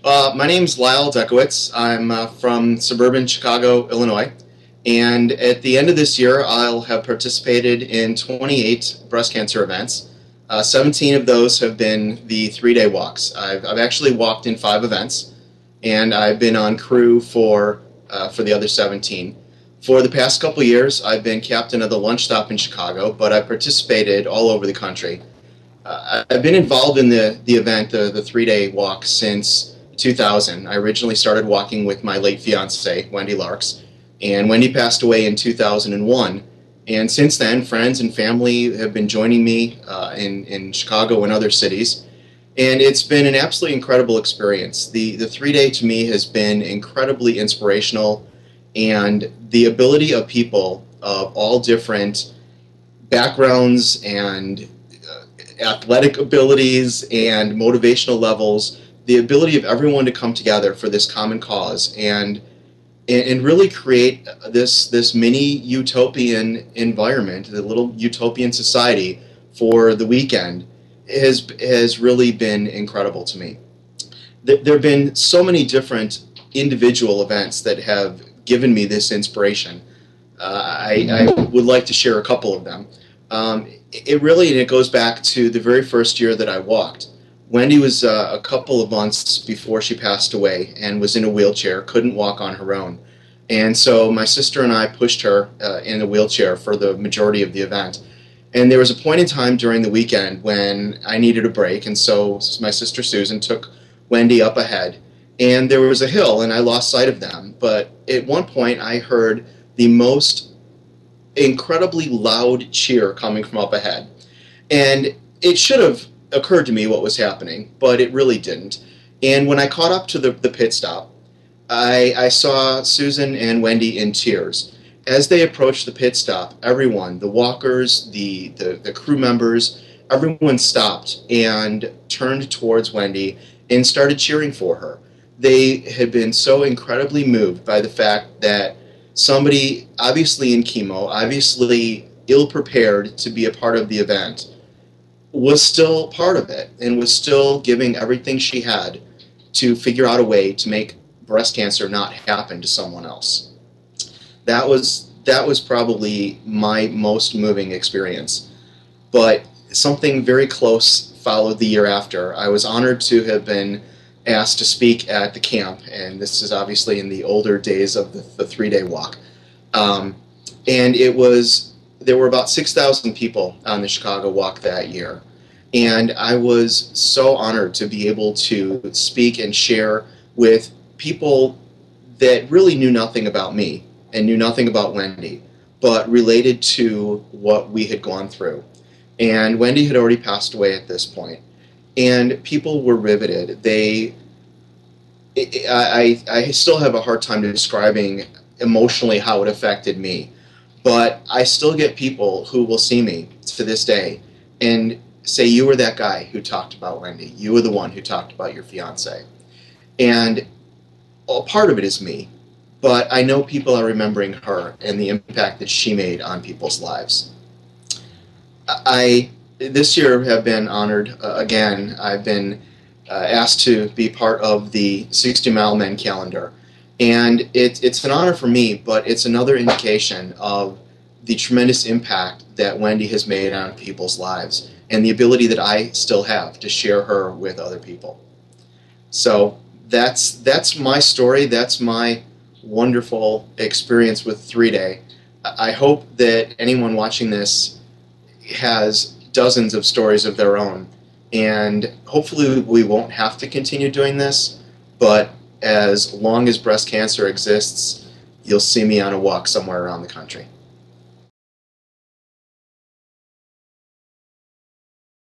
My name's Lyle Deckowitz. I'm from suburban Chicago, Illinois. And at the end of this year, I'll have participated in 28 breast cancer events. 17 of those have been the 3-day walks. I've actually walked in 5 events, and I've been on crew for the other 17. For the past couple years, I've been captain of the lunch stop in Chicago, but I've participated all over the country. I've been involved in the event, the 3-day walk, since 2000. I originally started walking with my late fiance, Wendy Larks, and Wendy passed away in 2001. And since then, friends and family have been joining me in Chicago and other cities. And it's been an absolutely incredible experience. The 3-day to me has been incredibly inspirational, and the ability of people of all different backgrounds and athletic abilities and motivational levels, the ability of everyone to come together for this common cause and really create this mini utopian environment, the little utopian society for the weekend has really been incredible to me. There have been so many different individual events that have given me this inspiration. I would like to share a couple of them. It goes back to the very first year that I walked. Wendy was a couple of months before she passed away and was in a wheelchair, couldn't walk on her own. And so my sister and I pushed her in a wheelchair for the majority of the event. And there was a point in time during the weekend when I needed a break, and so my sister Susan took Wendy up ahead. And there was a hill, and I lost sight of them. But at one point, I heard the most incredibly loud cheer coming from up ahead. And it should have occurred to me what was happening, but it really didn't. And when I caught up to the pit stop, I saw Susan and Wendy in tears. As they approached the pit stop, everyone, the walkers, the crew members, everyone stopped and turned towards Wendy and started cheering for her. They had been so incredibly moved by the fact that somebody, obviously in chemo, obviously ill-prepared to be a part of the event, was still part of it and was still giving everything she had to figure out a way to make breast cancer not happen to someone else. That was probably my most moving experience. But something very close followed the year after. I was honored to have been asked to speak at the camp, and this is obviously in the older days of the 3-day walk. And there were about 6,000 people on the Chicago walk that year. And I was so honored to be able to speak and share with people that really knew nothing about me and knew nothing about Wendy, but related to what we had gone through. And Wendy had already passed away at this point. And people were riveted. I still have a hard time describing emotionally how it affected me. But I still get people who will see me to this day and say, "You were that guy who talked about Wendy. You were the one who talked about your fiance." And a part of it is me, but I know people are remembering her and the impact that she made on people's lives. I this year have been honored again. I've been asked to be part of the 60 Mile Men calendar. And it's an honor for me, but it's another indication of the tremendous impact that Wendy has made on people's lives and the ability that I still have to share her with other people. So that's my story. That's my wonderful experience with 3-day. I hope that anyone watching this has dozens of stories of their own, and hopefully we won't have to continue doing this, but as long as breast cancer exists, you'll see me on a walk somewhere around the country.